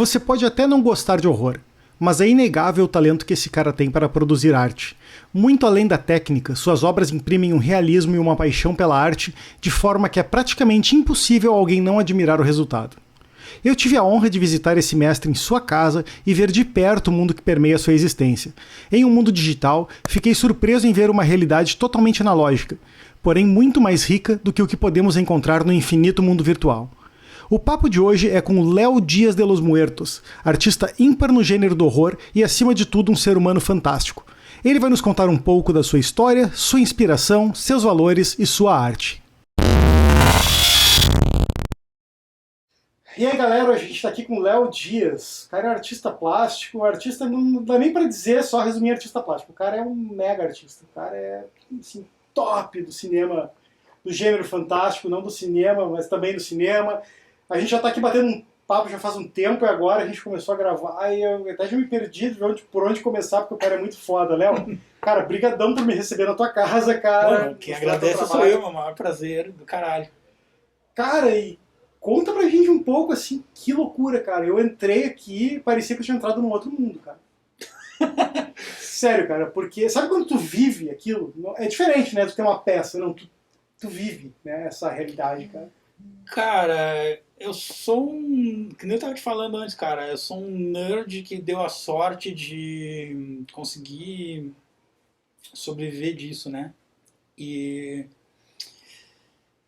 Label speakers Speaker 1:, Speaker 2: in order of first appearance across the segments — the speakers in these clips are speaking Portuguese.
Speaker 1: Você pode até não gostar de horror, mas é inegável o talento que esse cara tem para produzir arte. Muito além da técnica, suas obras imprimem um realismo e uma paixão pela arte, de forma que é praticamente impossível alguém não admirar o resultado. Eu tive a honra de visitar esse mestre em sua casa e ver de perto o mundo que permeia sua existência. Em um mundo digital, fiquei surpreso em ver uma realidade totalmente analógica, porém muito mais rica do que o que podemos encontrar no infinito mundo virtual. O papo de hoje é com Léo Dias de los Muertos, artista ímpar no gênero do horror e, acima de tudo, um ser humano fantástico. Ele vai nos contar um pouco da sua história, sua inspiração, seus valores e sua arte. E aí, galera, a gente está aqui com o Léo Dias. O cara é artista plástico, artista não dá nem para dizer, só resumir artista plástico. O cara é um mega artista, o cara é assim, top do cinema, do gênero fantástico, não do cinema, mas também do cinema. A gente já está aqui batendo um papo já faz um tempo e agora a gente começou a gravar e eu até já me perdi por onde começar, porque o cara é muito foda. Léo, cara, brigadão por me receber na tua casa, cara.
Speaker 2: Bom, quem agradece sou eu, meu maior prazer do caralho.
Speaker 1: Cara, e conta pra gente um pouco, assim, que loucura, cara. Eu entrei aqui e parecia que eu tinha entrado num outro mundo, cara. Sério, cara, porque sabe quando tu vive aquilo? É diferente, né, tu ter uma peça, não, tu vive, né, essa realidade, cara.
Speaker 2: Cara, eu sou que nem eu tava te falando antes, cara, eu sou um nerd que deu a sorte de conseguir sobreviver disso, né? E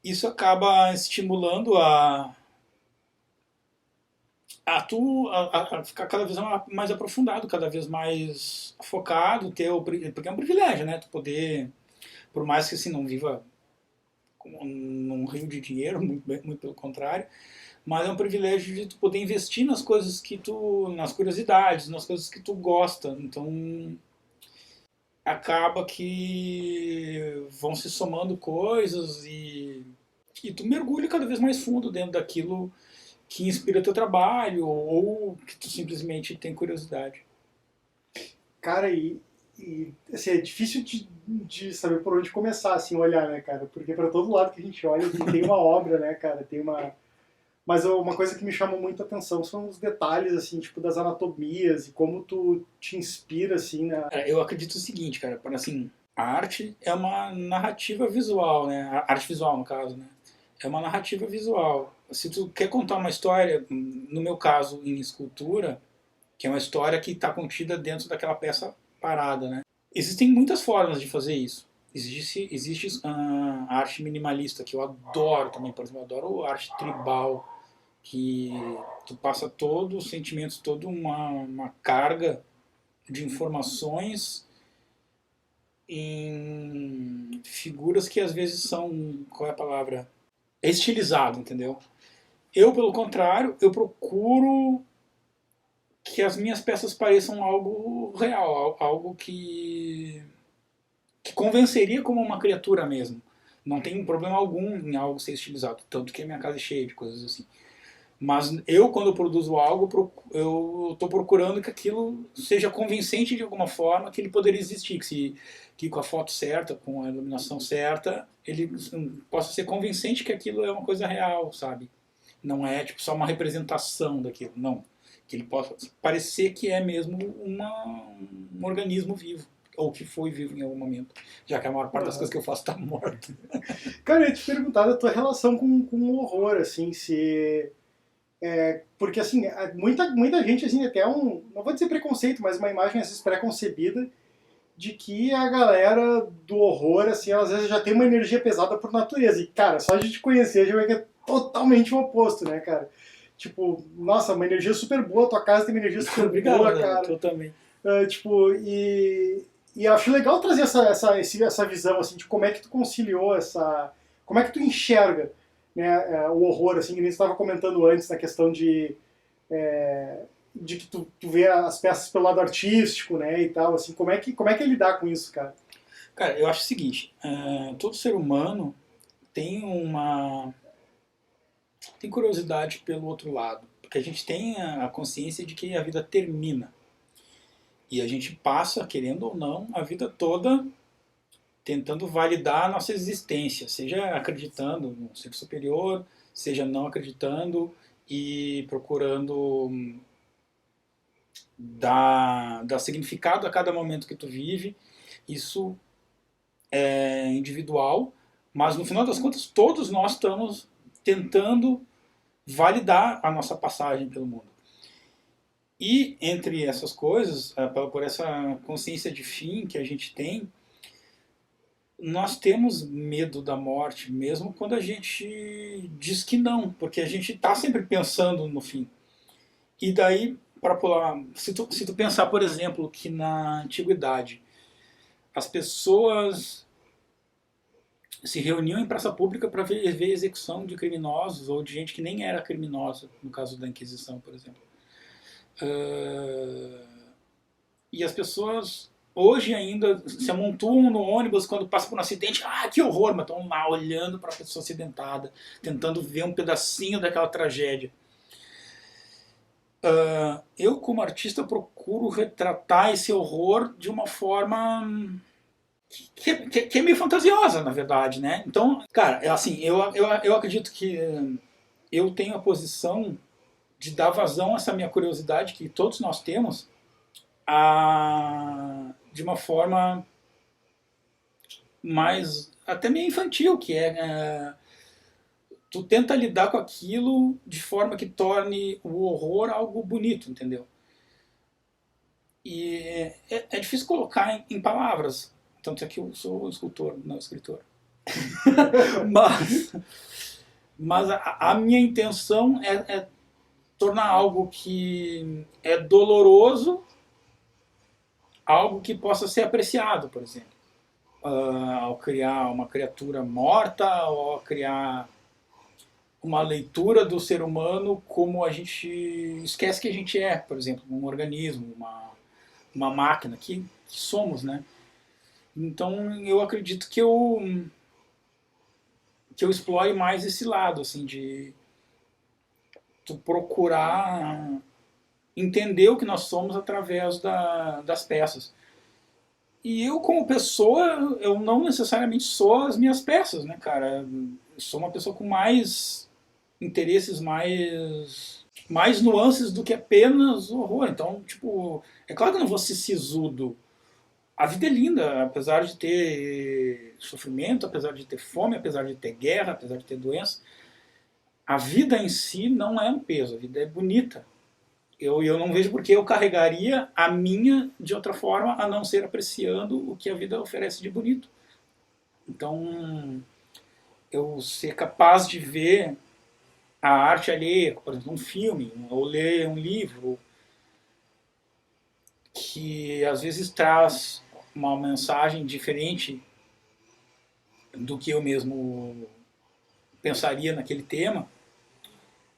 Speaker 2: isso acaba estimulando a ficar cada vez mais aprofundado, cada vez mais focado, porque é um privilégio, né? Tu poder, por mais que assim não viva num rio de dinheiro, muito pelo contrário, mas é um privilégio de tu poder investir nas coisas nas curiosidades, nas coisas que tu gosta. Então acaba que vão se somando coisas e tu mergulha cada vez mais fundo dentro daquilo que inspira teu trabalho ou que tu simplesmente tem curiosidade.
Speaker 1: Cara, assim, é difícil de saber por onde começar, assim, olhar, né, cara? Porque para todo lado que a gente olha tem uma obra, né, cara? Tem uma... Mas uma coisa que me chama muito a atenção são os detalhes, assim, tipo, das anatomias e como tu te inspira, assim, na...
Speaker 2: Eu acredito o seguinte, cara, assim, a arte é uma narrativa visual, né? A arte visual, no caso, né? É uma narrativa visual. Se tu quer contar uma história, no meu caso, em escultura, que é uma história que está contida dentro daquela peça parada, né? Existem muitas formas de fazer isso. Existe a arte minimalista, que eu adoro também, por exemplo, eu adoro arte tribal, que tu passa todo os sentimentos, toda uma carga de informações em figuras que às vezes são, qual é a palavra? É estilizado, entendeu? Eu, pelo contrário, eu procuro que as minhas peças pareçam algo real, algo que convenceria como uma criatura mesmo. Não tem problema algum em algo ser estilizado, tanto que a minha casa é cheia de coisas assim. Mas eu, quando eu produzo algo, eu estou procurando que aquilo seja convincente de alguma forma, que ele poderia existir, que com a foto certa, com a iluminação certa, ele possa ser convincente que aquilo é uma coisa real, sabe? Não é tipo só uma representação daquilo, não. Que ele possa parecer que é mesmo um organismo vivo, ou que foi vivo em algum momento, já que a maior parte das coisas que eu faço está morta.
Speaker 1: Cara, eu ia te perguntar da tua relação com o horror, assim, se... porque, assim, muita gente, assim, até não vou dizer preconceito, mas uma imagem, às vezes, pré-concebida de que a galera do horror, assim, às vezes já tem uma energia pesada por natureza. E, cara, só a gente conhecer já vê que é totalmente o oposto, né, cara? Tipo, nossa, uma energia super boa, tua casa tem uma energia super
Speaker 2: Obrigado,
Speaker 1: boa, cara.
Speaker 2: eu também.
Speaker 1: Tipo, e acho legal trazer essa visão, assim, de como é que tu conciliou como é que tu enxerga, né, o horror, assim, que nem você estava comentando antes, na questão de que tu vê as peças pelo lado artístico, né, e tal, assim, como é que é lidar com isso, cara?
Speaker 2: Cara, eu acho o seguinte, todo ser humano tem tem curiosidade pelo outro lado, porque a gente tem a consciência de que a vida termina. E a gente passa, querendo ou não, a vida toda tentando validar a nossa existência, seja acreditando no ser superior, seja não acreditando e procurando dá significado a cada momento que tu vive. Isso é individual, mas no final das contas todos nós estamos tentando validar a nossa passagem pelo mundo. E entre essas coisas, por essa consciência de fim que a gente tem, nós temos medo da morte, mesmo quando a gente diz que não, porque a gente está sempre pensando no fim. E daí, para pular, se tu pensar, por exemplo, que na antiguidade as pessoas se reuniam em praça pública para ver execução de criminosos ou de gente que nem era criminosa, no caso da Inquisição, por exemplo. E as pessoas hoje ainda se amontoam no ônibus quando passa por um acidente. Ah, que horror! Mas estão lá olhando para a pessoa acidentada, tentando ver um pedacinho daquela tragédia. Eu, como artista, procuro retratar esse horror de uma forma que é meio fantasiosa, na verdade, né? Então, cara, é assim, eu acredito que eu tenho a posição de dar vazão a essa minha curiosidade que todos nós temos de uma forma mais até meio infantil, que tu tenta lidar com aquilo de forma que torne o horror algo bonito, entendeu? E é difícil colocar em palavras, tanto é que eu sou escultor, não escritor. mas a minha intenção é tornar algo que é doloroso, algo que possa ser apreciado, por exemplo. Ao criar uma criatura morta, ou ao criar uma leitura do ser humano como a gente esquece que a gente é, por exemplo, um organismo, uma máquina que somos, né? Então eu acredito que eu explore mais esse lado, assim, de tu procurar entender o que nós somos através das peças. E eu, como pessoa, eu não necessariamente sou as minhas peças, né, cara? Eu sou uma pessoa com mais interesses, mais nuances do que apenas o horror. Então, tipo, é claro que eu não vou ser sisudo. A vida é linda, apesar de ter sofrimento, apesar de ter fome, apesar de ter guerra, apesar de ter doença. A vida em si não é um peso, a vida é bonita. Eu não vejo por que eu carregaria a minha de outra forma a não ser apreciando o que a vida oferece de bonito. Então, eu ser capaz de ver a arte alheia, por exemplo, um filme, ou ler um livro, que às vezes traz uma mensagem diferente do que eu mesmo pensaria naquele tema,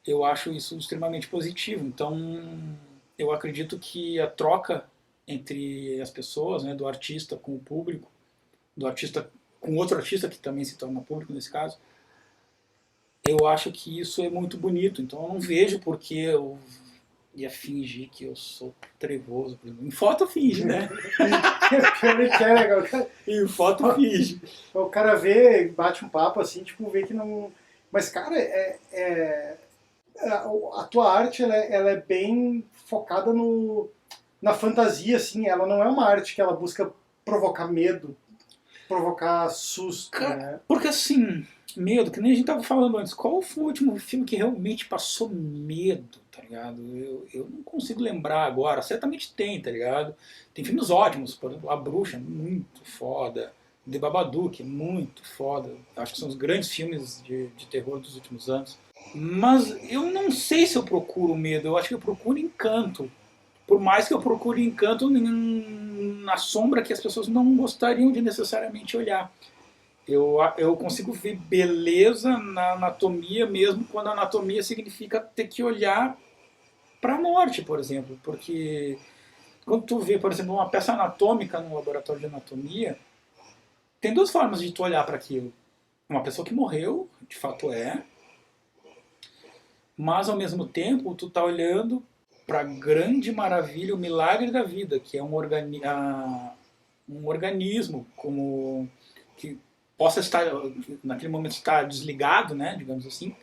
Speaker 2: eu acho isso extremamente positivo. Então, eu acredito que a troca entre as pessoas, né, do artista com o público, do artista com outro artista que também se torna público nesse caso, eu acho que isso é muito bonito. Então, eu não vejo por que eu ia fingir que eu sou trevoso. Por exemplo. Em foto finge, né? Em foto finge.
Speaker 1: O cara vê, bate um papo assim, tipo, vê que não... Mas, cara, a tua arte ela é bem focada na fantasia, assim. Ela não é uma arte que ela busca provocar medo, provocar susto,
Speaker 2: cara,
Speaker 1: né?
Speaker 2: Porque assim, medo, que nem a gente tava falando antes, qual foi o último filme que realmente passou medo, tá ligado? Eu não consigo lembrar agora, certamente tem, tá ligado? Tem filmes ótimos, por exemplo, A Bruxa, muito foda, The Babadook, muito foda, acho que são os grandes filmes de terror dos últimos anos. Mas eu não sei se eu procuro medo, eu acho que eu procuro encanto. Por mais que eu procure encanto na sombra que as pessoas não gostariam de necessariamente olhar. Eu consigo ver beleza na anatomia, mesmo quando a anatomia significa ter que olhar para a morte, por exemplo. Porque quando tu vê, por exemplo, uma peça anatômica no laboratório de anatomia, tem duas formas de tu olhar para aquilo. Uma pessoa que morreu, de fato mas ao mesmo tempo tu tá olhando para a grande maravilha, o milagre da vida, que é um organismo como que possa estar naquele momento estar desligado, né, digamos assim.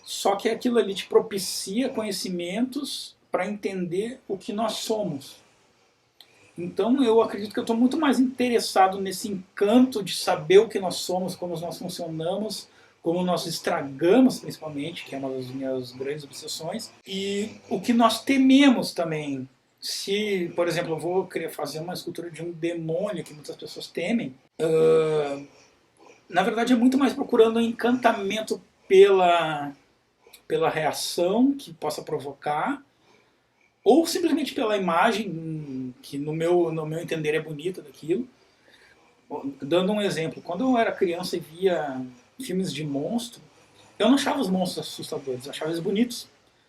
Speaker 2: Só que aquilo ali te propicia conhecimentos para entender o que nós somos. Então eu acredito que eu estou muito mais interessado nesse encanto de saber o que nós somos, como nós funcionamos, como nós estragamos principalmente, que é uma das minhas grandes obsessões, e o que nós tememos também. Se, por exemplo, eu vou querer fazer uma escultura de um demônio que muitas pessoas temem, na verdade é muito mais procurando um encantamento pela reação que possa provocar, ou simplesmente pela imagem que no meu entender é bonita daquilo. Dando um exemplo, quando eu era criança e via filmes de monstro, eu não achava os monstros assustadores, eu achava eles bonitos.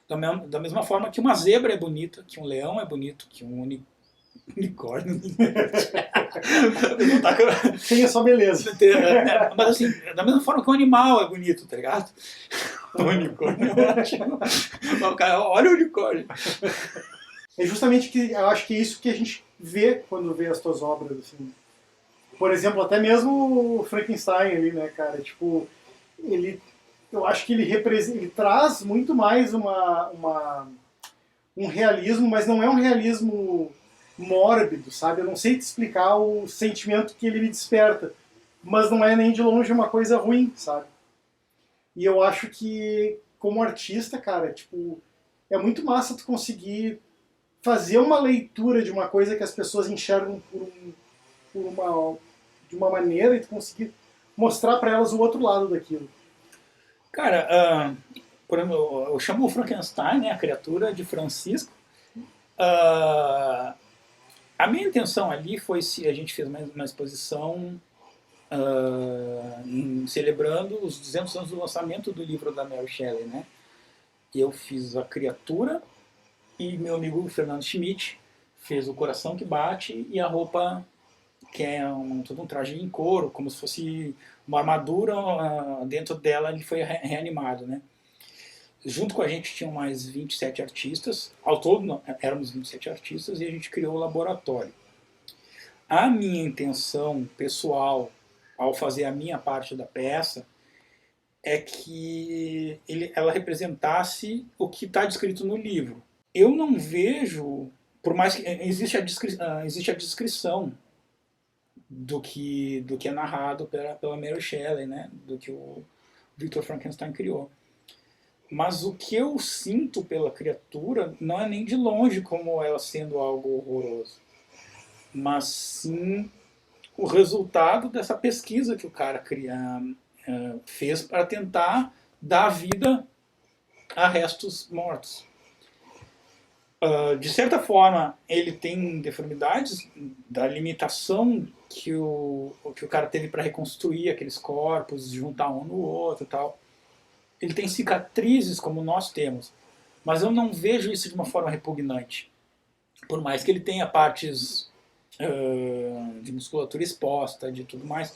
Speaker 2: Da mesma forma que uma zebra é bonita, que um leão é bonito, que um unicórnio.
Speaker 1: Tem a sua beleza.
Speaker 2: Mas assim, da mesma forma que um animal é bonito, tá ligado? O unicórnio é ótimo. Olha o unicórnio.
Speaker 1: É justamente que eu acho que é isso que a gente vê quando vê as tuas obras, assim. Por exemplo, até mesmo o Frankenstein ali, né, cara? Tipo, eu acho que ele traz muito mais um realismo, mas não é um realismo mórbido, sabe? Eu não sei te explicar o sentimento que ele me desperta, mas não é nem de longe uma coisa ruim, sabe? E eu acho que, como artista, cara, tipo, é muito massa tu conseguir fazer uma leitura de uma coisa que as pessoas enxergam de uma maneira e tu conseguir mostrar para elas o outro lado daquilo.
Speaker 2: Cara, por exemplo, eu chamo o Frankenstein, né, a criatura de Francisco. A minha intenção ali foi se a gente fez uma exposição celebrando os 200 anos do lançamento do livro da Mary Shelley, né? E eu fiz a criatura e meu amigo Fernando Schmidt fez o coração que bate e a roupa que é todo um traje em couro, como se fosse uma armadura, dentro dela ele foi reanimado, né? Junto com a gente tinham mais 27 artistas, ao todo éramos 27 artistas e a gente criou o laboratório. A minha intenção pessoal, ao fazer a minha parte da peça, é que ela representasse o que está descrito no livro. Eu não vejo, por mais que existe a descrição do que é narrado pela Mary Shelley, né? Do que o Victor Frankenstein criou. Mas o que eu sinto pela criatura não é nem de longe como ela sendo algo horroroso, mas sim o resultado dessa pesquisa que o cara fez para tentar dar vida a restos mortos. De certa forma, ele tem deformidades da limitação que o cara teve para reconstruir aqueles corpos, juntar um no outro e tal. Ele tem cicatrizes como nós temos, mas eu não vejo isso de uma forma repugnante. Por mais que ele tenha partes de musculatura exposta, de tudo mais,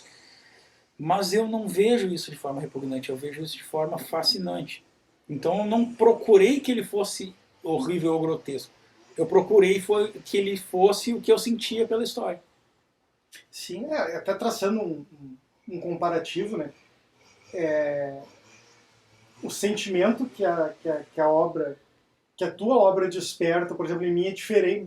Speaker 2: mas eu não vejo isso de forma repugnante, eu vejo isso de forma fascinante. Então eu não procurei que ele fosse horrível ou grotesco. Eu procurei que ele fosse o que eu sentia pela história.
Speaker 1: Sim, até traçando um comparativo, né? O sentimento que a tua obra desperta, por exemplo, em mim é diferente,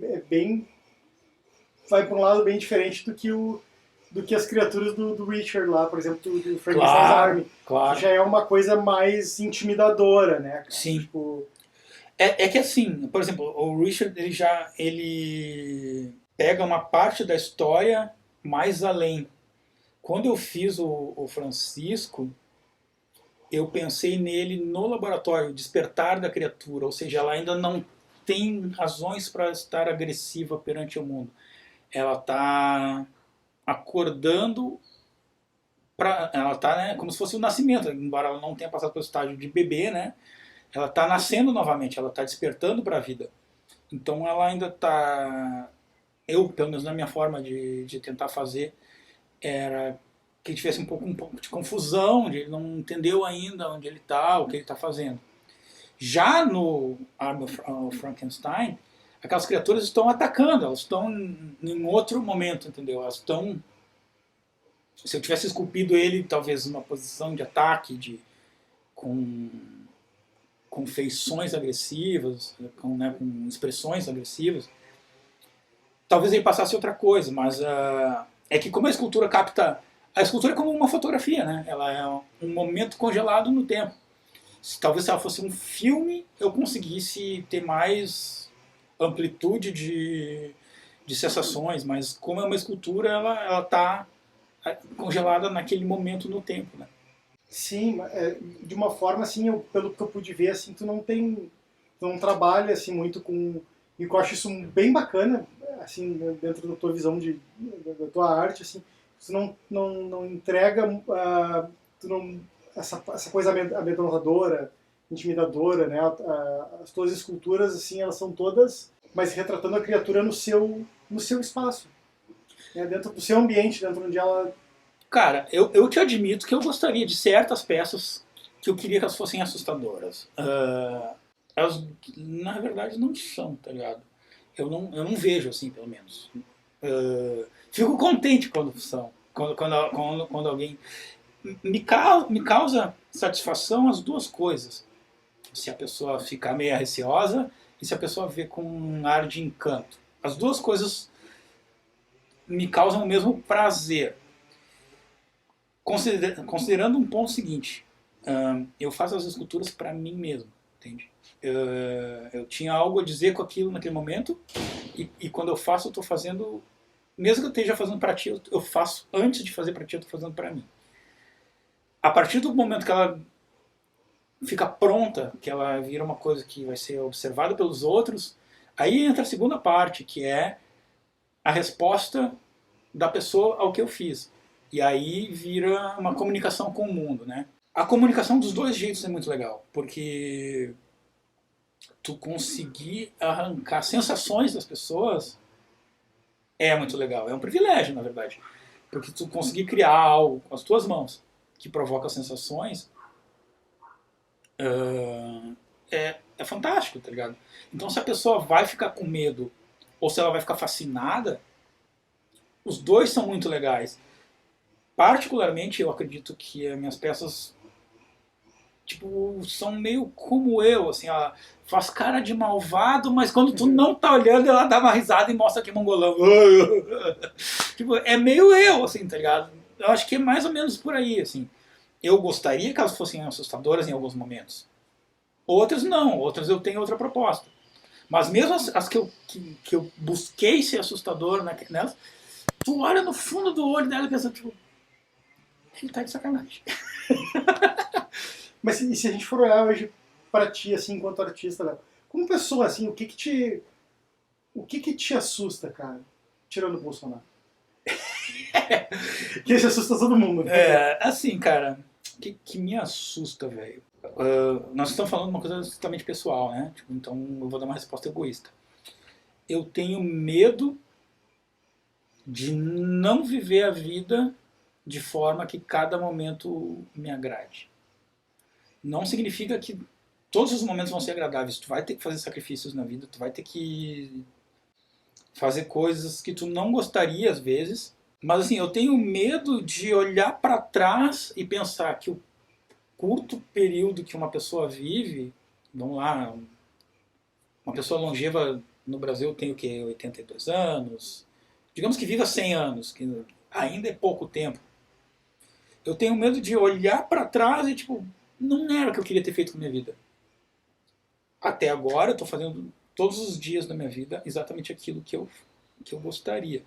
Speaker 1: vai para um lado bem diferente do que as criaturas do Richard lá, por exemplo, do Frankenstein's Army,
Speaker 2: claro.
Speaker 1: Que já é uma coisa mais intimidadora, né?
Speaker 2: Sim.
Speaker 1: Tipo...
Speaker 2: É que assim, por exemplo, o Richard ele pega uma parte da história mais além. Quando eu fiz o Francisco, eu pensei nele no laboratório, o despertar da criatura, ou seja, ela ainda não tem razões para estar agressiva perante o mundo. Ela está acordando, ela está, né, como se fosse o nascimento, embora ela não tenha passado pelo estágio de bebê, né, ela está nascendo novamente, ela está despertando para a vida. Então ela ainda está, eu, pelo menos na minha forma de tentar fazer, era que tivesse um pouco de confusão, de ele não entendeu ainda onde ele está, o que ele está fazendo. Já no Army of Frankenstein, aquelas criaturas estão atacando, elas estão em outro momento, entendeu? Elas estão... Se eu tivesse esculpido ele, talvez numa posição de ataque, com com feições agressivas, com expressões agressivas, talvez ele passasse outra coisa, mas é que como a escultura capta... A escultura é como uma fotografia, né? Ela é um momento congelado no tempo. Talvez se ela fosse um filme, eu conseguisse ter mais amplitude de sensações, mas como é uma escultura, ela está congelada naquele momento no tempo, né?
Speaker 1: Sim, de uma forma assim, pelo que eu pude ver, assim, tu não trabalha assim muito com, e eu acho isso bem bacana, assim, dentro da tua visão da tua arte, assim, tu não entrega, tu não, essa coisa amedrontadora, intimidadora, né? As tuas esculturas, assim, elas são todas, mas retratando a criatura no seu espaço, né? Dentro do seu ambiente, dentro onde ela...
Speaker 2: Cara, eu te admito que eu gostaria de certas peças que eu queria que elas fossem assustadoras. Elas, na verdade, não são, tá ligado? Eu não vejo assim, pelo menos. Fico contente quando são. Quando alguém... Me causa satisfação as duas coisas. Se a pessoa ficar meio receosa e se a pessoa vê com um ar de encanto. As duas coisas me causam o mesmo prazer. Considerando um ponto seguinte, eu faço as esculturas para mim mesmo, entende? Eu tinha algo a dizer com aquilo naquele momento e quando eu faço, eu estou fazendo, mesmo que eu esteja fazendo para ti, eu faço antes de fazer para ti, eu estou fazendo para mim. A partir do momento que ela fica pronta, que ela vira uma coisa que vai ser observada pelos outros, aí entra a segunda parte, que é a resposta da pessoa ao que eu fiz. E aí vira uma comunicação com o mundo, né? A comunicação dos dois jeitos é muito legal, porque tu conseguir arrancar sensações das pessoas é muito legal. É um privilégio, na verdade. Porque tu conseguir criar algo com as tuas mãos que provoca sensações é fantástico, tá ligado? Então se a pessoa vai ficar com medo ou se ela vai ficar fascinada, os dois são muito legais. Particularmente, eu acredito que as minhas peças tipo, são meio como eu, assim, ela faz cara de malvado, mas quando tu não tá olhando, ela dá uma risada e mostra que é mongolão. Tipo, é meio eu, assim, tá ligado? Eu acho que é mais ou menos por aí, assim. Eu gostaria que elas fossem assustadoras em alguns momentos. Outras não, outras eu tenho outra proposta. Mas mesmo as que eu busquei ser assustador nelas, tu olha no fundo do olho dela e pensa, tipo, ele tá de sacanagem.
Speaker 1: Mas e se a gente for olhar hoje para ti, assim, enquanto artista, Léo, como pessoa, assim, o que que te assusta, cara? Tirando o Bolsonaro. Que esse assusta todo mundo, né?
Speaker 2: Assim, cara, o que me assusta, velho? Nós estamos falando de uma coisa extremamente pessoal, né? Tipo, então eu vou dar uma resposta egoísta. Eu tenho medo de não viver a vida de forma que cada momento me agrade. Não significa que todos os momentos vão ser agradáveis. Tu vai ter que fazer sacrifícios na vida, tu vai ter que fazer coisas que tu não gostaria às vezes. Mas assim, eu tenho medo de olhar para trás e pensar que o curto período que uma pessoa vive, vamos lá, uma pessoa longeva no Brasil tem o quê? 82 anos. Digamos que viva 100 anos, que ainda é pouco tempo. Eu tenho medo de olhar para trás e tipo, não era o que eu queria ter feito com a minha vida. Até agora eu estou fazendo todos os dias da minha vida exatamente aquilo que eu gostaria.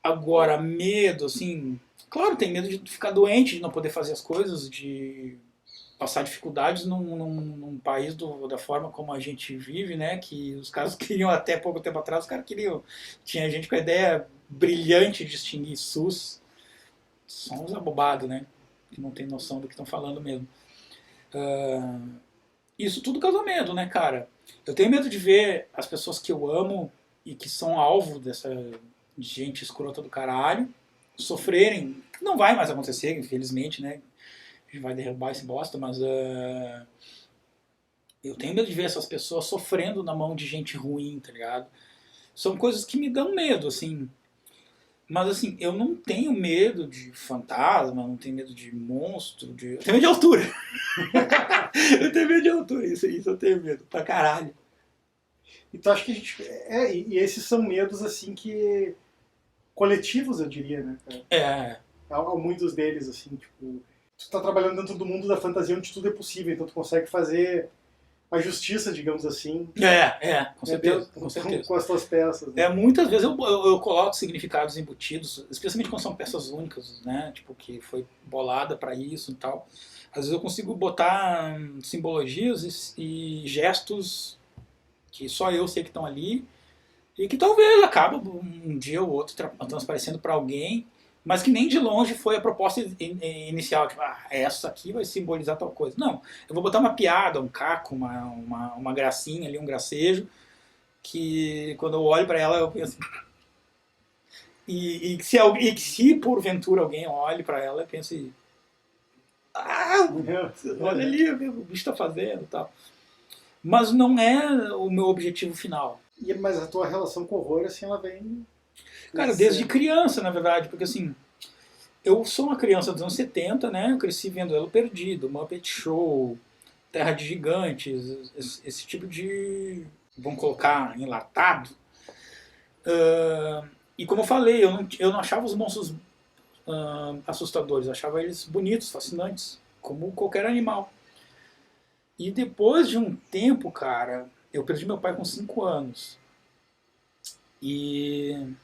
Speaker 2: Agora, medo, assim, claro, tem medo de ficar doente, de não poder fazer as coisas, de passar dificuldades num país da forma como a gente vive, né? Que os caras queriam até pouco tempo atrás, os caras queriam. Tinha gente com a ideia brilhante de extinguir SUS. Só uns abobados, né? Que não tem noção do que estão falando mesmo. Isso tudo causa medo, né, cara? Eu tenho medo de ver as pessoas que eu amo e que são alvo dessa gente escrota do caralho sofrerem. Não vai mais acontecer, infelizmente, né? A gente vai derrubar esse bosta, mas eu tenho medo de ver essas pessoas sofrendo na mão de gente ruim, tá ligado? São coisas que me dão medo, assim. Mas assim, eu não tenho medo de fantasma, não tenho medo de monstro, eu tenho medo de altura. Eu tenho medo de altura, isso eu tenho medo, pra caralho.
Speaker 1: Então acho que a gente. E esses são medos assim que. Coletivos, eu diria, né, cara?
Speaker 2: É,
Speaker 1: Há muitos deles, assim, tipo. Tu tá trabalhando dentro do mundo da fantasia onde tudo é possível, então tu consegue fazer a justiça, digamos assim,
Speaker 2: com certeza, com certeza.
Speaker 1: com as tuas peças. Né?
Speaker 2: Muitas vezes eu coloco significados embutidos, especialmente quando são peças únicas, né? Tipo, que foi bolada para isso e tal. Às vezes eu consigo botar simbologias e gestos que só eu sei que estão ali e que talvez acabe um dia ou outro transparecendo para alguém, mas que nem de longe foi a proposta inicial, tipo, essa aqui vai simbolizar tal coisa. Não, eu vou botar uma piada, um caco, uma gracinha ali, um gracejo, que quando eu olho para ela eu penso. E que se porventura alguém olhe para ela e pense. Olha ali o que o bicho está fazendo e tal. Mas não é o meu objetivo final.
Speaker 1: Mas a tua relação com o horror, assim, ela vem.
Speaker 2: Cara, desde criança, na verdade, porque assim, eu sou uma criança dos anos 70, né? Eu cresci vendo Elo Perdido, Muppet Show, Terra de Gigantes, esse tipo de. Vamos colocar enlatado. E como eu falei, eu não achava os monstros assustadores, eu achava eles bonitos, fascinantes, como qualquer animal. E depois de um tempo, cara, eu perdi meu pai com 5 anos. E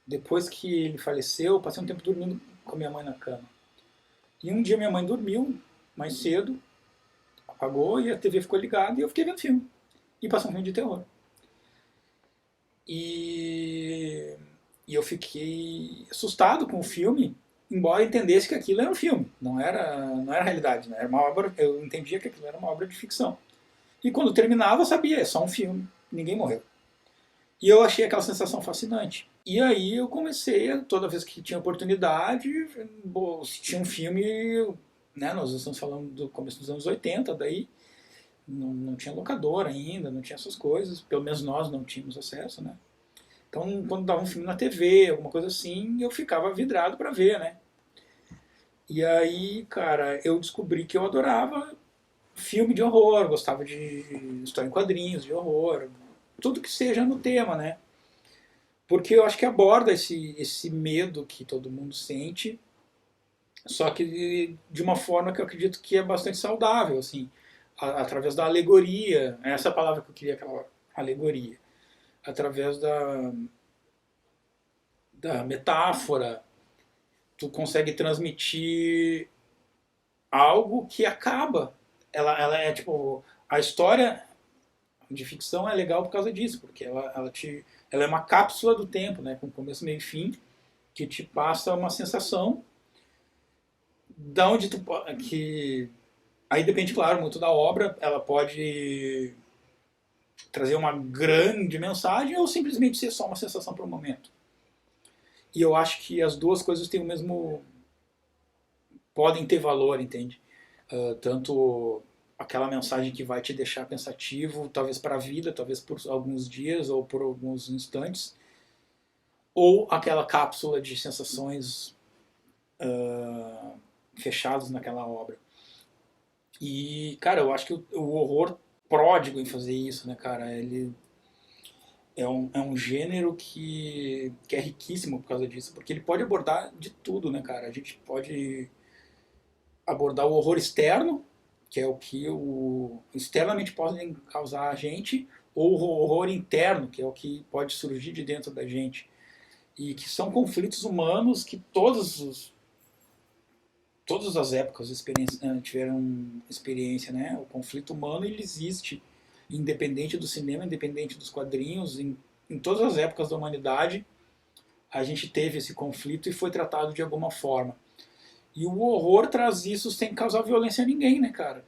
Speaker 2: depois que ele faleceu, eu passei um tempo dormindo com a minha mãe na cama. E um dia minha mãe dormiu mais cedo, apagou e a TV ficou ligada e eu fiquei vendo filme. E passou um filme de terror. E, e eu fiquei assustado com o filme, embora entendesse que aquilo era um filme, não era realidade, né? Era uma obra, eu entendia que aquilo era uma obra de ficção. E quando terminava, eu sabia, é só um filme, ninguém morreu. E eu achei aquela sensação fascinante. E aí eu comecei, toda vez que tinha oportunidade, se tinha um filme, né, nós estamos falando do começo dos anos 80, daí não tinha locadora ainda, não tinha essas coisas, pelo menos nós não tínhamos acesso, né? Então, quando dava um filme na TV, alguma coisa assim, eu ficava vidrado para ver, né? E aí, cara, eu descobri que eu adorava filme de horror, gostava de história em quadrinhos, de horror, tudo que seja no tema, né? Porque eu acho que aborda esse medo que todo mundo sente, só que de uma forma que eu acredito que é bastante saudável, assim, através da alegoria, essa é a palavra que eu queria, aquela alegoria, através da metáfora, tu consegue transmitir algo que acaba. Ela é tipo. A história de ficção é legal por causa disso, porque ela é uma cápsula do tempo, né, com começo, meio e fim, que te passa uma sensação da onde tu que aí depende, claro, muito da obra, ela pode trazer uma grande mensagem ou simplesmente ser só uma sensação para o momento. E eu acho que as duas coisas têm o mesmo podem ter valor, entende? Tanto aquela mensagem que vai te deixar pensativo, talvez para a vida, talvez por alguns dias ou por alguns instantes, ou aquela cápsula de sensações fechadas naquela obra. E, cara, eu acho que o horror pródigo em fazer isso, né, cara? Ele é um gênero que é riquíssimo por causa disso, porque ele pode abordar de tudo, né, cara? A gente pode abordar o horror externo, que é o que externamente podem causar a gente, ou o horror interno, que é o que pode surgir de dentro da gente. E que são conflitos humanos que todas as épocas tiveram experiência, né? O conflito humano ele existe, independente do cinema, independente dos quadrinhos, em todas as épocas da humanidade, a gente teve esse conflito e foi tratado de alguma forma. E o horror traz isso sem causar violência a ninguém, né, cara?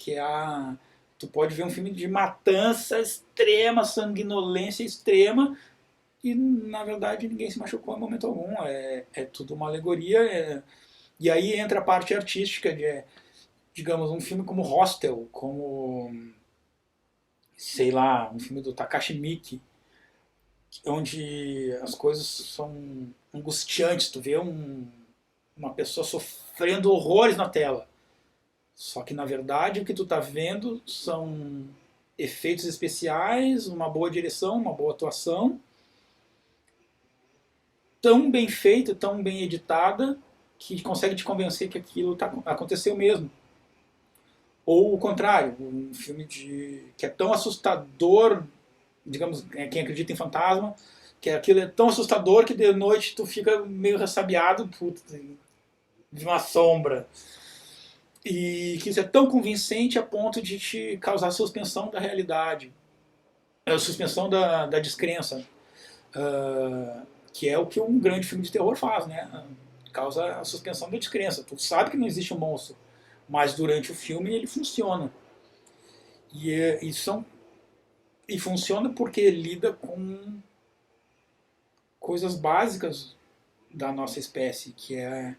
Speaker 2: Tu pode ver um filme de matança extrema, sanguinolência extrema, e na verdade ninguém se machucou em momento algum. É tudo uma alegoria. E aí entra a parte artística de, digamos, um filme como Hostel, como, sei lá, um filme do Takashi Miike, onde as coisas são angustiantes. Tu vê uma pessoa sofrendo horrores na tela. Só que na verdade o que tu tá vendo são efeitos especiais, uma boa direção, uma boa atuação, tão bem feita, tão bem editada, que consegue te convencer que aquilo aconteceu mesmo. Ou o contrário, um filme que é tão assustador, digamos, quem acredita em fantasma, que aquilo é tão assustador que de noite tu fica meio ressabiado, puta, de uma sombra. E que isso é tão convincente a ponto de te causar suspensão da realidade, suspensão da descrença, que é o que um grande filme de terror faz, né? Causa a suspensão da descrença. Tu sabe que não existe um monstro, mas durante o filme ele funciona. E funciona porque lida com coisas básicas da nossa espécie, que é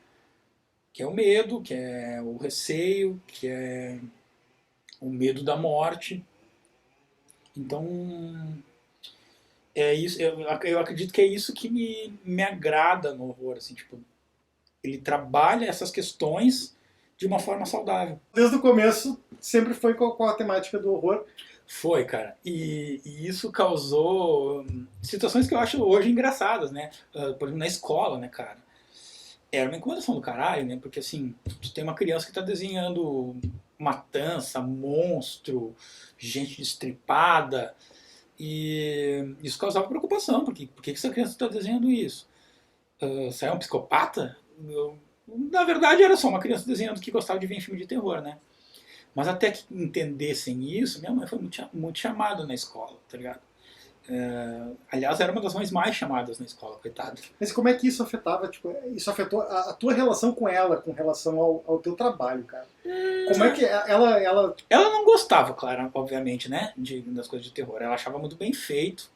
Speaker 2: o medo, que é o receio, que é o medo da morte. Então, é isso, eu acredito que é isso que me agrada no horror, assim, tipo, ele trabalha essas questões de uma forma saudável.
Speaker 1: Desde o começo, sempre foi com a temática do horror.
Speaker 2: Foi, cara. E isso causou situações que eu acho hoje engraçadas, né? Por exemplo, na escola, né, cara? Era uma incomodação do caralho, né? Porque, assim, tu tem uma criança que tá desenhando matança, monstro, gente destripada, e isso causava preocupação. Por que essa criança está desenhando isso? Você é um psicopata? Na verdade, era só uma criança desenhando que gostava de ver filme de terror, né? Mas até que entendessem isso, minha mãe foi muito chamada na escola, tá ligado? Aliás, era uma das mães mais chamadas na escola, coitada.
Speaker 1: Mas como é que isso afetava, tipo, isso afetou a tua relação com ela, com relação ao teu trabalho, cara? Como é que ela...
Speaker 2: Ela não gostava, claro, obviamente, né, das coisas de terror. Ela achava muito bem feito.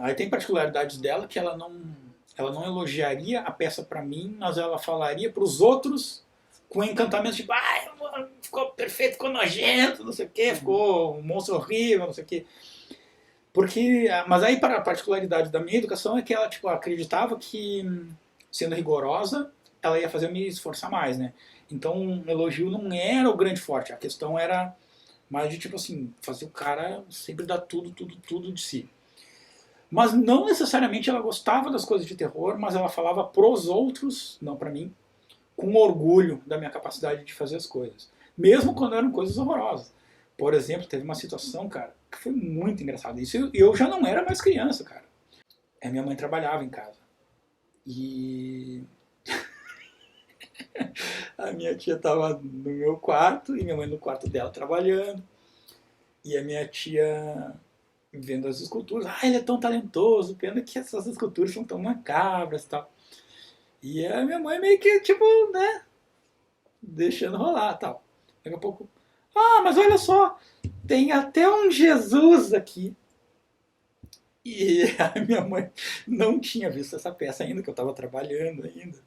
Speaker 2: Aí tem particularidades dela que ela não elogiaria a peça pra mim, mas ela falaria pros outros com encantamento, tipo, ficou perfeito, ficou nojento, não sei o quê, ficou um monstro horrível, não sei o quê. Mas aí a particularidade da minha educação é que ela tipo, acreditava que, sendo rigorosa, ela ia fazer eu me esforçar mais, né? Então, o elogio não era o grande forte, a questão era mais de tipo assim, fazer o cara sempre dar tudo de si. Mas não necessariamente ela gostava das coisas de terror, mas ela falava pros outros, não pra mim, com orgulho da minha capacidade de fazer as coisas. Mesmo quando eram coisas horrorosas. Por exemplo, teve uma situação, cara, que foi muito engraçada. Isso eu já não era mais criança, cara. Minha mãe trabalhava em casa. E a minha tia estava no meu quarto e minha mãe no quarto dela trabalhando. E a minha tia vendo as esculturas. Ele é tão talentoso, pena que essas esculturas são tão macabras e tal. E a minha mãe meio que, tipo, né, deixando rolar e tal. Daqui a pouco, mas olha só, tem até um Jesus aqui. E a minha mãe não tinha visto essa peça ainda, que eu estava trabalhando ainda.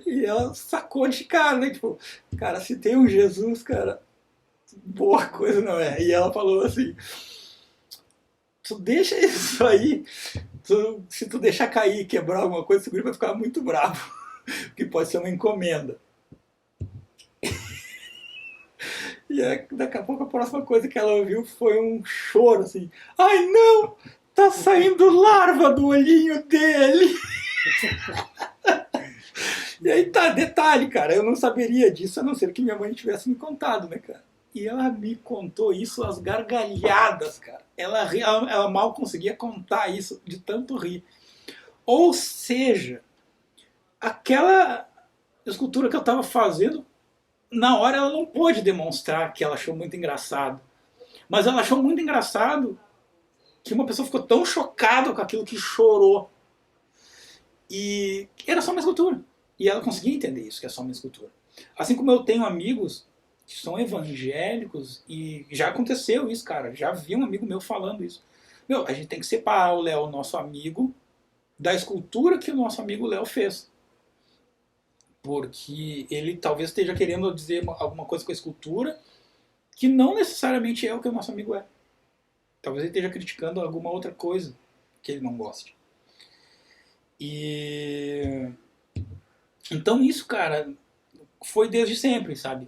Speaker 2: E ela sacou de cara, né? Tipo, cara, se tem um Jesus, cara, boa coisa não é. E ela falou assim, tu deixa isso aí, se tu deixar cair e quebrar alguma coisa, o guri vai ficar muito bravo. Que pode ser uma encomenda. E daqui a pouco a próxima coisa que ela ouviu foi um choro assim. Ai não! Tá saindo larva do olhinho dele! E aí tá, detalhe, cara, eu não saberia disso a não ser que minha mãe tivesse me contado, né, cara? E ela me contou isso às gargalhadas, cara. Ela mal conseguia contar isso de tanto rir. Ou seja, aquela escultura que eu tava fazendo, na hora ela não pôde demonstrar que ela achou muito engraçado. Mas ela achou muito engraçado que uma pessoa ficou tão chocada com aquilo que chorou. E era só uma escultura. E ela conseguia entender isso, que é só uma escultura. Assim como eu tenho amigos que são evangélicos e já aconteceu isso, cara. Já vi um amigo meu falando isso. A gente tem que separar o Léo, nosso amigo, da escultura que o nosso amigo Léo fez. Porque ele talvez esteja querendo dizer alguma coisa com a escultura que não necessariamente é o que o nosso amigo é. Talvez ele esteja criticando alguma outra coisa que ele não goste. E então isso, cara, foi desde sempre, sabe?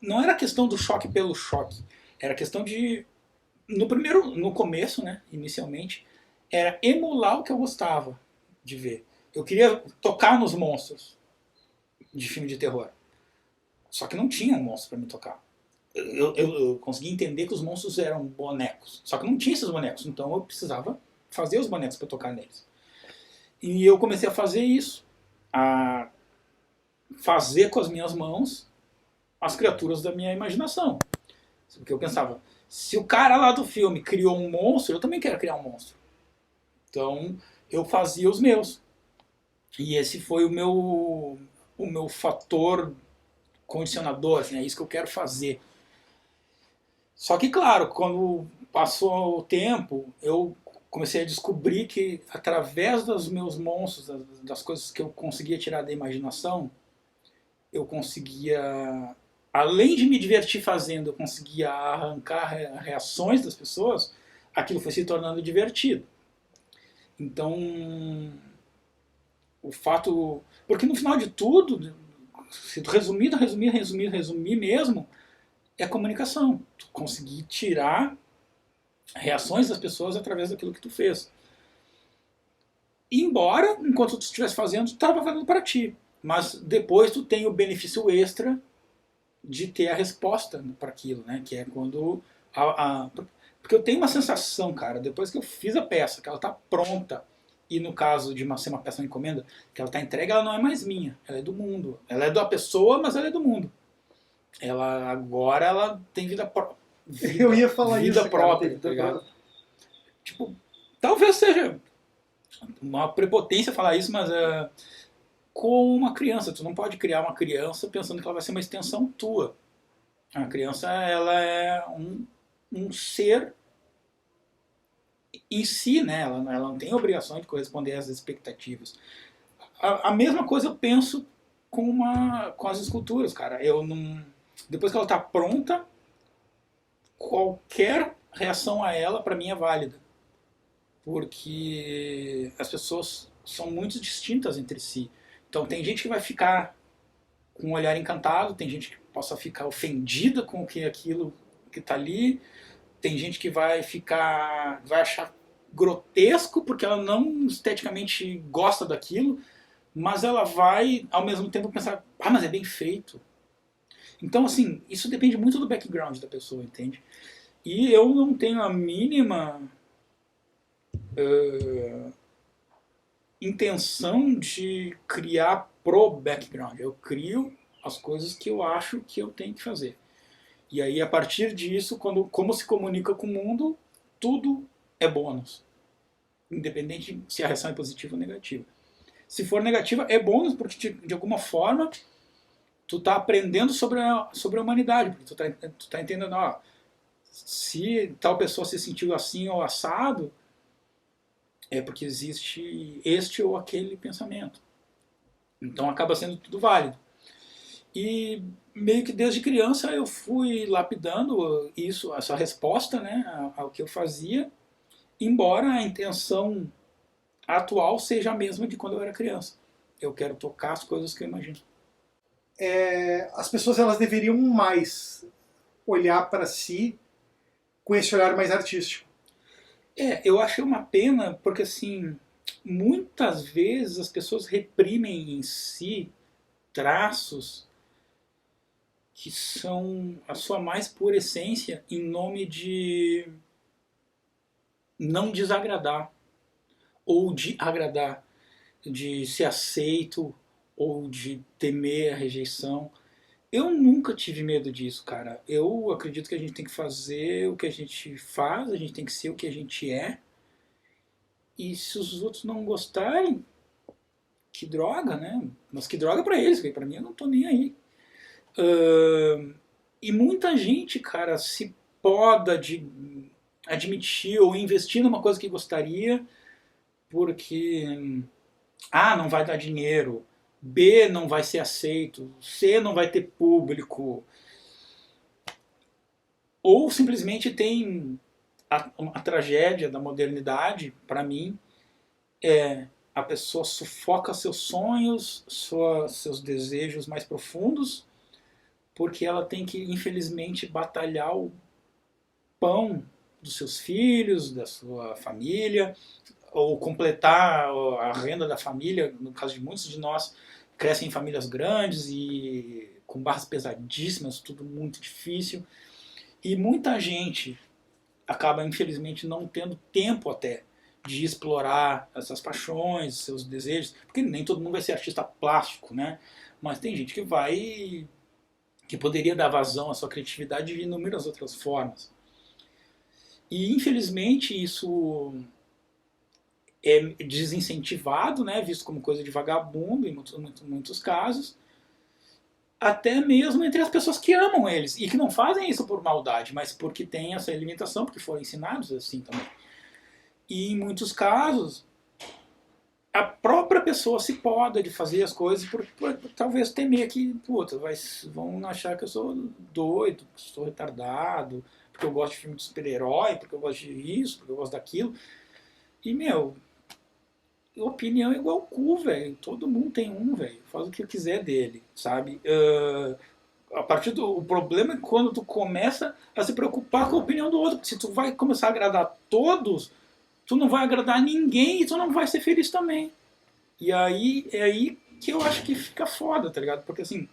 Speaker 2: Não era questão do choque pelo choque, era questão de no começo, né, inicialmente, era emular o que eu gostava de ver. Eu queria tocar nos monstros de filme de terror. Só que não tinha um monstro para me tocar. Eu consegui entender que os monstros eram bonecos. Só que não tinha esses bonecos. Então eu precisava fazer os bonecos para tocar neles. E eu comecei a fazer isso. A fazer com as minhas mãos as criaturas da minha imaginação. Porque eu pensava, se o cara lá do filme criou um monstro, eu também quero criar um monstro. Então eu fazia os meus. E esse foi o meu fator condicionador, assim, é isso que eu quero fazer. Só que, claro, quando passou o tempo, eu comecei a descobrir que, através dos meus monstros, das coisas que eu conseguia tirar da imaginação, eu conseguia, além de me divertir fazendo, eu conseguia arrancar reações das pessoas, aquilo foi se tornando divertido. Então, o fato. Porque no final de tudo, se tu resumir mesmo, é comunicação. Tu conseguir tirar reações das pessoas através daquilo que tu fez. Embora, enquanto tu estivesse fazendo, tu estava fazendo para ti. Mas depois tu tem o benefício extra de ter a resposta para aquilo, né? Que é quando porque eu tenho uma sensação, cara, depois que eu fiz a peça, que ela está pronta, e no caso de ser uma peça de encomenda, que ela está entregue, ela não é mais minha, ela é do mundo. Ela é da pessoa, mas ela é do mundo. Ela tem vida própria.
Speaker 1: Eu ia falar
Speaker 2: vida
Speaker 1: isso,
Speaker 2: própria,
Speaker 1: cara,
Speaker 2: tá ligado? Tipo, talvez seja uma prepotência falar isso, mas com uma criança, tu não pode criar uma criança pensando que ela vai ser uma extensão tua. A criança, ela é um ser em si, né? Ela não tem obrigação de corresponder às expectativas. A mesma coisa eu penso com as esculturas, cara. Eu não, depois que ela está pronta, qualquer reação a ela para mim é válida, porque as pessoas são muito distintas entre si. Então tem gente que vai ficar com um olhar encantado, tem gente que possa ficar ofendida com aquilo que está ali, tem gente que vai achar grotesco porque ela não esteticamente gosta daquilo, mas ela vai ao mesmo tempo pensar, mas é bem feito. Então assim, isso depende muito do background da pessoa, entende? E eu não tenho a mínima intenção de criar pro background. Eu crio as coisas que eu acho que eu tenho que fazer. E aí, a partir disso, como se comunica com o mundo, tudo é bônus. Independente se a reação é positiva ou negativa. Se for negativa, é bônus porque, de alguma forma, tu está aprendendo sobre a humanidade. Porque tu tá entendendo, se tal pessoa se sentiu assim ou assado, é porque existe este ou aquele pensamento. Então acaba sendo tudo válido. E meio que desde criança eu fui lapidando essa resposta, né, ao que eu fazia, embora a intenção atual seja a mesma de quando eu era criança. Eu quero tocar as coisas que eu imagino.
Speaker 1: As pessoas elas deveriam mais olhar para si com esse olhar mais artístico.
Speaker 2: Eu achei uma pena porque, assim, muitas vezes as pessoas reprimem em si traços que são a sua mais pura essência em nome de não desagradar ou de agradar, de ser aceito ou de temer a rejeição. Eu nunca tive medo disso, cara. Eu acredito que a gente tem que fazer o que a gente faz, a gente tem que ser o que a gente é. E se os outros não gostarem, que droga, né? Mas que droga pra eles, porque pra mim eu não tô nem aí. E muita gente, cara, se poda de admitir ou investir numa coisa que gostaria porque A não vai dar dinheiro, B não vai ser aceito, C não vai ter público, Ou simplesmente tem a tragédia da modernidade, para mim, é a pessoa sufoca seus sonhos, seus desejos mais profundos, porque ela tem que, infelizmente, batalhar o pão dos seus filhos, da sua família, ou completar a renda da família. No caso de muitos de nós, crescem em famílias grandes e com barras pesadíssimas, tudo muito difícil. E muita gente acaba, infelizmente, não tendo tempo até de explorar essas paixões, seus desejos, porque nem todo mundo vai ser artista plástico, né? Mas tem gente que poderia dar vazão à sua criatividade de inúmeras outras formas. E infelizmente isso é desincentivado, né, visto como coisa de vagabundo em muitos casos, até mesmo entre as pessoas que amam eles e que não fazem isso por maldade, mas porque têm essa alimentação, porque foram ensinados assim também. E em muitos casos a própria pessoa se poda de fazer as coisas por talvez temer que, puta, vão achar que eu sou doido, que eu sou retardado, porque eu gosto de filme de super-herói, porque eu gosto de isso, porque eu gosto daquilo. E, meu, opinião é igual cu, velho. Todo mundo tem um, velho. Faz o que quiser dele, sabe? O problema é quando tu começa a se preocupar com a opinião do outro. Porque se tu vai começar a agradar todos, tu não vai agradar ninguém e tu não vai ser feliz também. E aí é aí que eu acho que fica foda, tá ligado? Porque assim,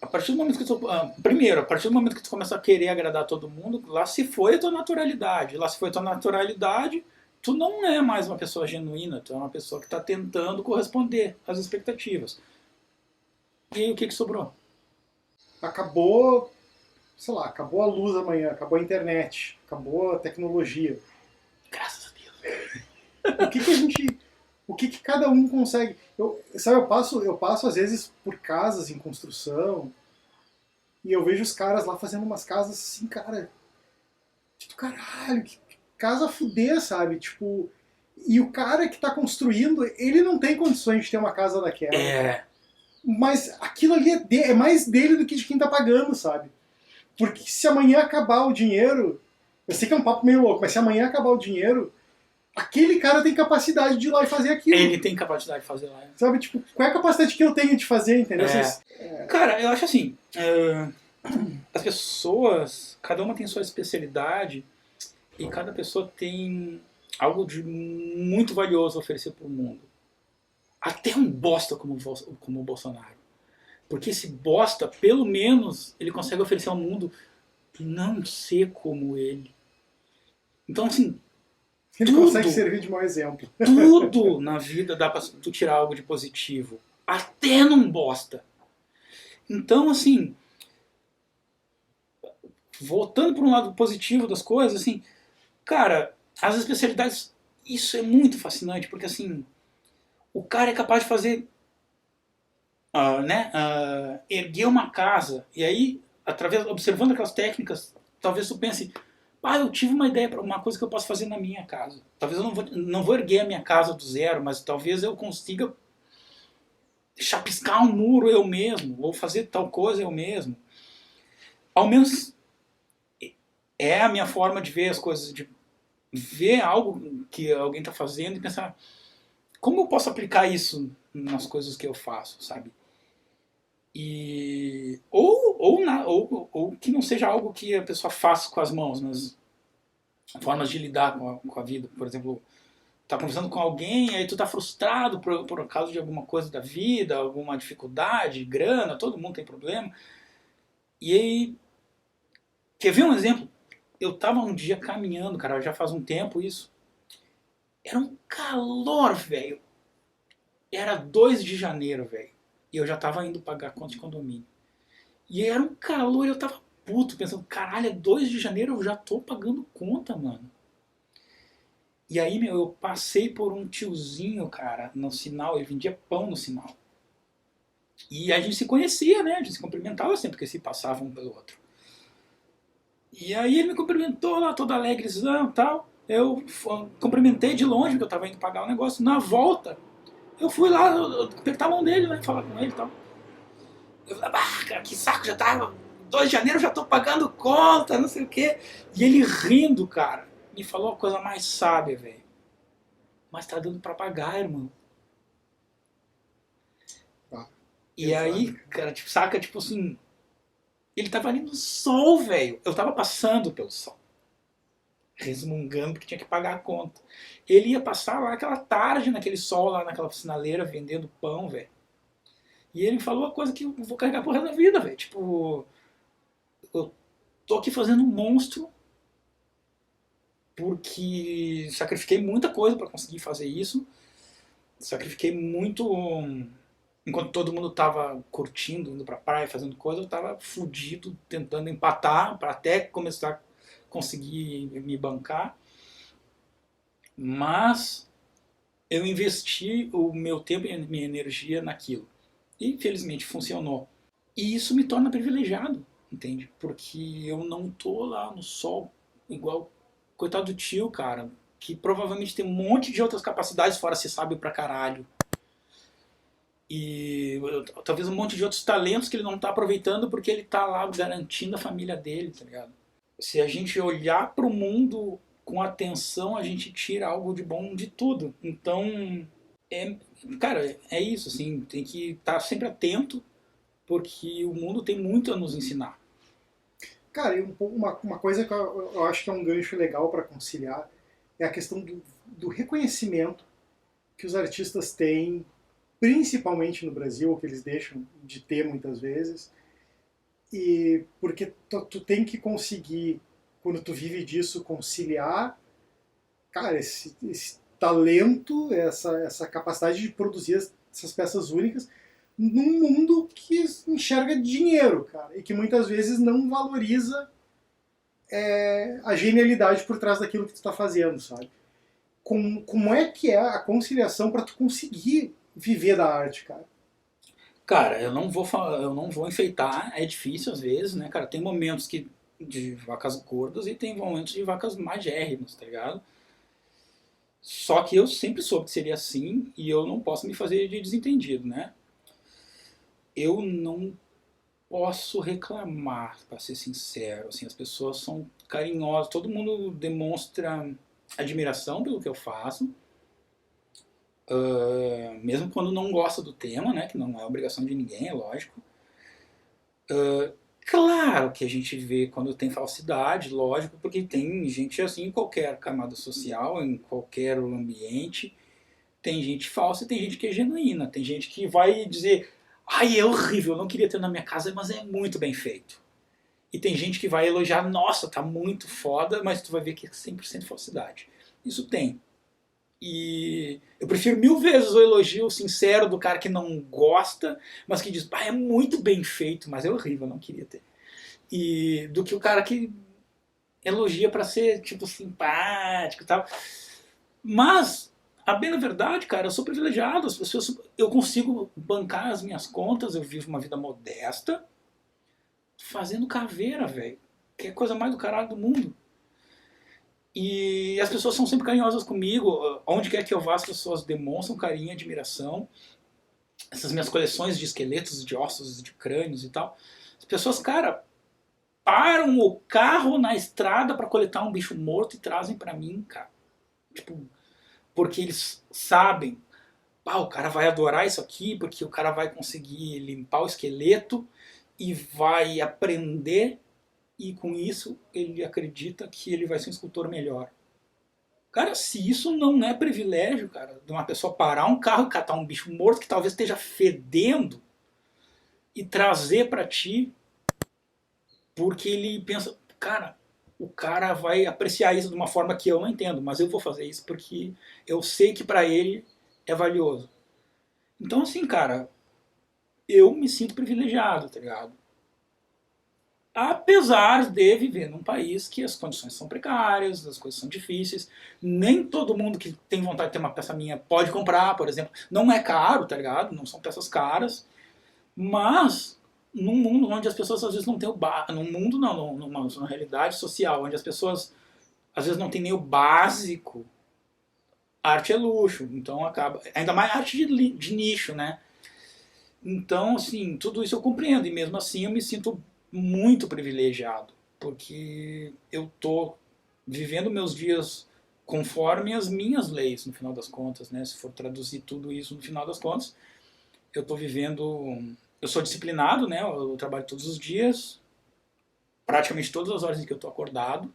Speaker 2: a partir do momento que tu. Primeiro, a partir do momento que tu começa a querer agradar todo mundo, lá se foi a tua naturalidade. Lá se foi a tua naturalidade, tu não é mais uma pessoa genuína, tu é uma pessoa que está tentando corresponder às expectativas. E aí o que sobrou?
Speaker 1: Acabou, sei lá, acabou a luz amanhã, acabou a internet, acabou a tecnologia.
Speaker 2: Graças a Deus.
Speaker 1: O que cada um consegue? Eu passo às vezes por casas em construção e eu vejo os caras lá fazendo umas casas assim, cara, tipo, caralho, que casa a fuder, sabe? Tipo, e o cara que tá construindo, ele não tem condições de ter uma casa daquela.
Speaker 2: É.
Speaker 1: Mas aquilo ali é mais dele do que de quem tá pagando, sabe? Porque se amanhã acabar o dinheiro, eu sei que é um papo meio louco, mas se amanhã acabar o dinheiro, aquele cara tem capacidade de ir lá e fazer aquilo.
Speaker 2: Ele tem capacidade de fazer lá.
Speaker 1: Sabe, tipo, qual é a capacidade que eu tenho de fazer, entendeu?
Speaker 2: Cara, eu acho assim, as pessoas, cada uma tem sua especialidade e cada pessoa tem algo de muito valioso a oferecer pro mundo. Até um bosta como o Bolsonaro. Porque esse bosta, pelo menos, ele consegue oferecer ao mundo não ser como ele. Então, assim,
Speaker 1: ele consegue servir de mau exemplo.
Speaker 2: Tudo na vida dá pra tu tirar algo de positivo. Até num bosta. Então, assim, voltando para um lado positivo das coisas, assim, cara, as especialidades, isso é muito fascinante, porque, assim, o cara é capaz de fazer, erguer uma casa, e aí, observando aquelas técnicas, talvez tu pense, eu tive uma ideia para uma coisa que eu posso fazer na minha casa. Talvez eu não vou erguer a minha casa do zero, mas talvez eu consiga chapiscar um muro eu mesmo, ou fazer tal coisa eu mesmo. Ao menos é a minha forma de ver as coisas, de ver algo que alguém está fazendo e pensar, como eu posso aplicar isso nas coisas que eu faço, sabe? E ou que não seja algo que a pessoa faça com as mãos, mas formas de lidar com a vida. Por exemplo, tá conversando com alguém, aí tu tá frustrado por causa de alguma coisa da vida, alguma dificuldade, grana, todo mundo tem problema. E aí, quer ver um exemplo? Eu tava um dia caminhando, cara, já faz um tempo isso. Era um calor, velho. Era 2 de janeiro, velho. E eu já tava indo pagar conta de condomínio. E era um calor e eu tava puto, pensando, caralho, é 2 de janeiro, eu já tô pagando conta, mano. E aí, meu, eu passei por um tiozinho, cara, no sinal, ele vendia pão no sinal. E a gente se conhecia, né? A gente se cumprimentava sempre, porque se passava um pelo outro. E aí ele me cumprimentou lá, todo alegrezão e tal. Eu cumprimentei de longe, porque eu tava indo pagar o negócio. Na volta, eu fui lá, eu apertar a mão dele, né? Falar com ele e tal. Eu falei, cara, que saco, já tava 2 de janeiro eu já tô pagando conta, não sei o quê. E ele rindo, cara, me falou a coisa mais sábia, velho. Mas tá dando pra pagar, irmão.
Speaker 1: Ah,
Speaker 2: E aí, cara, tipo, saca, tipo assim, ele tava ali no sol, velho. Eu tava passando pelo sol, resmungando porque tinha que pagar a conta. Ele ia passar lá aquela tarde naquele sol, lá naquela sinaleira, vendendo pão, velho. E ele falou a coisa que eu vou carregar pro resto da vida, velho. Tipo, eu tô aqui fazendo um monstro porque sacrifiquei muita coisa para conseguir fazer isso. Sacrifiquei muito. Enquanto todo mundo tava curtindo, indo pra praia, fazendo coisa, eu tava fudido, tentando empatar para até começar a conseguir me bancar. Mas eu investi o meu tempo e a minha energia naquilo. E infelizmente funcionou. E isso me torna privilegiado, entende? Porque eu não tô lá no sol igual coitado do tio, cara, que provavelmente tem um monte de outras capacidades fora ser sábio pra caralho. E talvez um monte de outros talentos que ele não tá aproveitando porque ele tá lá garantindo a família dele, tá ligado? Se a gente olhar pro mundo com atenção, a gente tira algo de bom de tudo. Então, é, cara, é isso, assim, tem que estar sempre atento porque o mundo tem muito a nos ensinar.
Speaker 1: Cara, e uma coisa que eu acho que é um gancho legal para conciliar é a questão do reconhecimento que os artistas têm, principalmente no Brasil, ou que eles deixam de ter muitas vezes, e porque tu tem que conseguir, quando tu vive disso, conciliar, cara, esse talento, essa capacidade de produzir essas peças únicas num mundo que enxerga dinheiro, cara, e que muitas vezes não valoriza a genialidade por trás daquilo que tu está fazendo, sabe? Como é que é a conciliação para tu conseguir viver da arte, cara?
Speaker 2: Cara, eu não vou enfeitar, é difícil às vezes, né, cara? Tem momentos que de vacas gordas e tem momentos de vacas magérrimas, tá ligado? Só que eu sempre soube que seria assim e eu não posso me fazer de desentendido, né? Eu não posso reclamar, para ser sincero. Assim, as pessoas são carinhosas, todo mundo demonstra admiração pelo que eu faço, mesmo quando não gosta do tema, né? Que não é obrigação de ninguém, é lógico. Claro que a gente vê quando tem falsidade, lógico, porque tem gente assim em qualquer camada social, em qualquer ambiente. Tem gente falsa e tem gente que é genuína. Tem gente que vai dizer, ai, é horrível, eu não queria ter na minha casa, mas é muito bem feito. E tem gente que vai elogiar, nossa, tá muito foda, mas tu vai ver que é 100% falsidade. Isso tem. E eu prefiro 1000 vezes o elogio sincero do cara que não gosta, mas que diz, é muito bem feito, mas é horrível, eu não queria ter. E do que o cara que elogia pra ser, tipo, simpático e tal. Mas, a bem na verdade, cara, eu sou privilegiado, as pessoas, eu consigo bancar as minhas contas, eu vivo uma vida modesta, fazendo caveira, velho. Que é a coisa mais do caralho do mundo. E as pessoas são sempre carinhosas comigo. Onde quer que eu vá, as pessoas demonstram carinho e admiração. Essas minhas coleções de esqueletos, de ossos, de crânios e tal. As pessoas, cara, param o carro na estrada para coletar um bicho morto e trazem para mim, cara. Tipo, porque eles sabem, o cara vai adorar isso aqui, porque o cara vai conseguir limpar o esqueleto e vai aprender, e com isso ele acredita que ele vai ser um escultor melhor. Cara, se isso não é privilégio, cara, de uma pessoa parar um carro e catar um bicho morto que talvez esteja fedendo e trazer para ti, porque ele pensa, cara, o cara vai apreciar isso de uma forma que eu não entendo, mas eu vou fazer isso porque eu sei que para ele é valioso. Então, assim, cara, eu me sinto privilegiado, tá ligado? Apesar de viver num país que as condições são precárias, as coisas são difíceis, nem todo mundo que tem vontade de ter uma peça minha pode comprar, por exemplo. Não é caro, tá ligado? Não são peças caras, mas num mundo onde as pessoas às vezes não têm o básico, num mundo não, numa realidade social, onde as pessoas às vezes não têm nem o básico, arte é luxo, então acaba, ainda mais arte de nicho, né? Então, assim, tudo isso eu compreendo, e mesmo assim eu me sinto muito privilegiado, porque eu tô vivendo meus dias conforme as minhas leis, no final das contas, né? Se for traduzir tudo isso no final das contas, eu tô vivendo, eu sou disciplinado, né? Eu trabalho todos os dias, praticamente todas as horas em que eu tô acordado,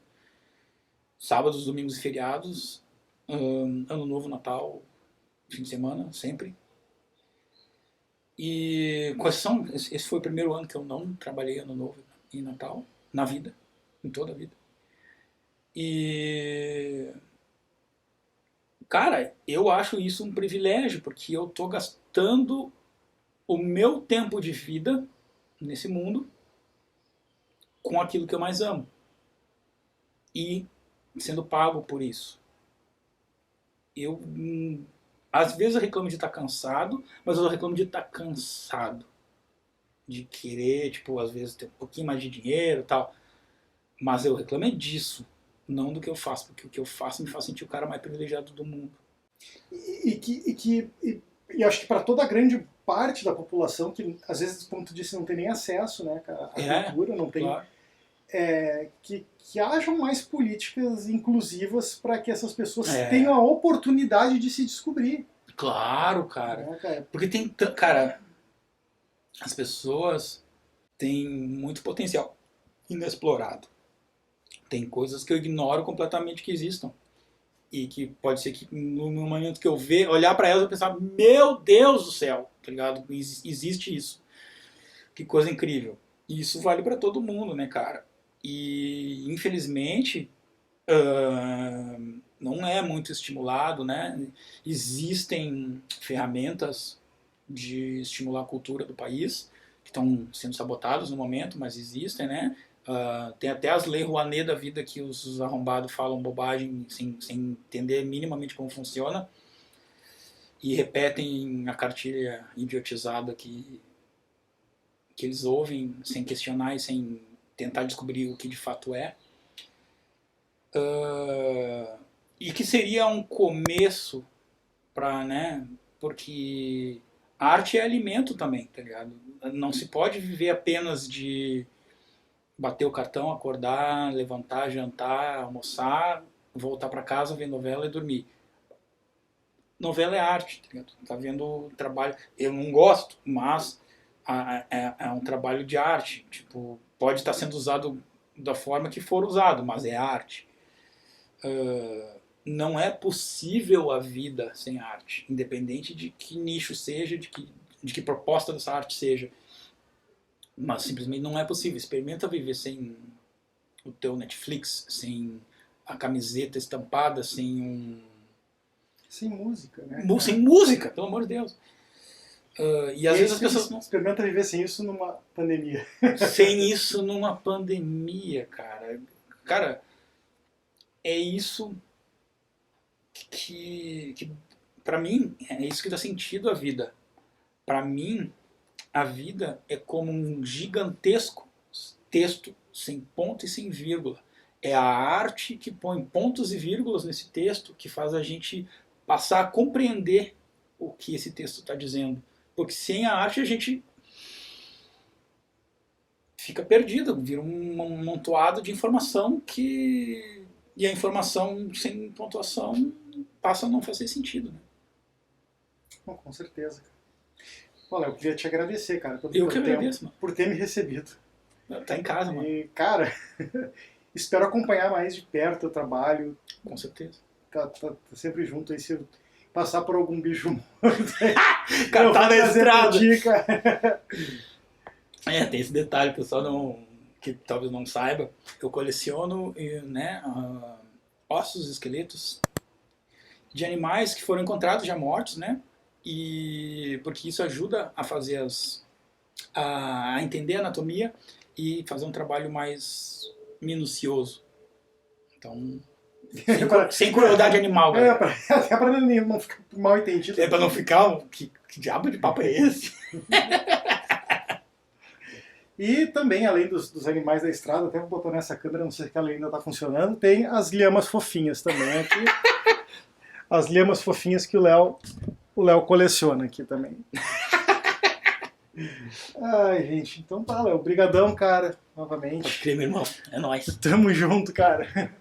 Speaker 2: sábados, domingos e feriados, ano novo, Natal, fim de semana, sempre. E quais são? Esse foi o primeiro ano que eu não trabalhei ano novo e Natal, na vida, em toda a vida. E, cara, eu acho isso um privilégio, porque eu tô gastando o meu tempo de vida nesse mundo com aquilo que eu mais amo. E sendo pago por isso. Eu, às vezes eu reclamo de estar cansado, mas eu reclamo de estar cansado. De querer, tipo, às vezes ter um pouquinho mais de dinheiro e tal. Mas eu reclamo é disso, não do que eu faço, porque o que eu faço me faz sentir o cara mais privilegiado do mundo.
Speaker 1: E acho que para toda a grande parte da população, que às vezes, como tu disse, não tem nem acesso, né, à cultura, não tem.
Speaker 2: Claro.
Speaker 1: Que hajam mais políticas inclusivas para que essas pessoas tenham a oportunidade de se descobrir.
Speaker 2: Claro, cara. Porque tem. Cara, as pessoas têm muito potencial inexplorado. Tem coisas que eu ignoro completamente que existam. E que pode ser que no momento que eu olhar para elas, eu pensar, meu Deus do céu, tá ligado? Existe isso. Que coisa incrível. E isso vale para todo mundo, né, cara? E infelizmente não é muito estimulado, né? Existem ferramentas de estimular a cultura do país que estão sendo sabotadas no momento, mas existem, né? Tem até as leis Rouanet da vida que os arrombados falam bobagem sem entender minimamente como funciona e repetem a cartilha idiotizada que eles ouvem sem questionar e sem tentar descobrir o que de fato é. E que seria um começo para, né? Porque a arte é alimento também, tá ligado? Não se pode viver apenas de bater o cartão, acordar, levantar, jantar, almoçar, voltar para casa, ver novela e dormir. Novela é arte, tá ligado? Tá vendo trabalho. Eu não gosto, mas é um trabalho de arte. Tipo, pode estar sendo usado da forma que for usado, mas é arte. Não é possível a vida sem arte, independente de que nicho seja, de que proposta dessa arte seja. Mas simplesmente não é possível. Experimenta viver sem o teu Netflix, sem a camiseta estampada, sem
Speaker 1: música, né?
Speaker 2: Sem música, pelo amor de Deus. E às vezes as pessoas não...
Speaker 1: Experimenta viver sem isso numa pandemia.
Speaker 2: Sem isso numa pandemia, cara. Cara, é isso que pra mim, é isso que dá sentido à vida. Pra mim, a vida é como um gigantesco texto sem ponto e sem vírgula. É a arte que põe pontos e vírgulas nesse texto que faz a gente passar a compreender o que esse texto está dizendo. Porque sem a arte a gente fica perdido, vira um amontoado de informação e a informação sem pontuação passa a não fazer sentido. Né?
Speaker 1: Bom, com certeza. Olha, eu queria te agradecer, cara, por ter me recebido.
Speaker 2: Tá em casa, mano.
Speaker 1: E, cara, espero acompanhar mais de perto o trabalho.
Speaker 2: Com certeza.
Speaker 1: Tá sempre junto aí, se eu passar por algum bicho morto.
Speaker 2: Cara, tá na estrada. Tem esse detalhe, pessoal que talvez não saiba. Eu coleciono, né, ossos, esqueletos de animais que foram encontrados já mortos, né? E porque isso ajuda a fazer a entender a anatomia e fazer um trabalho mais minucioso. Então, sem crueldade animal, galera.
Speaker 1: Até pra não ficar mal entendido.
Speaker 2: Pra não ficar... Que diabo de papo é esse?
Speaker 1: E também, além dos animais da estrada, até vou botar nessa câmera, não sei se ela ainda tá funcionando, tem as lhamas fofinhas também aqui. As lhamas fofinhas que o Léo coleciona aqui também. Ai, gente, então tá, Léo. Obrigadão, cara, novamente.
Speaker 2: Pode crer, meu irmão. É nóis.
Speaker 1: Tamo junto, cara.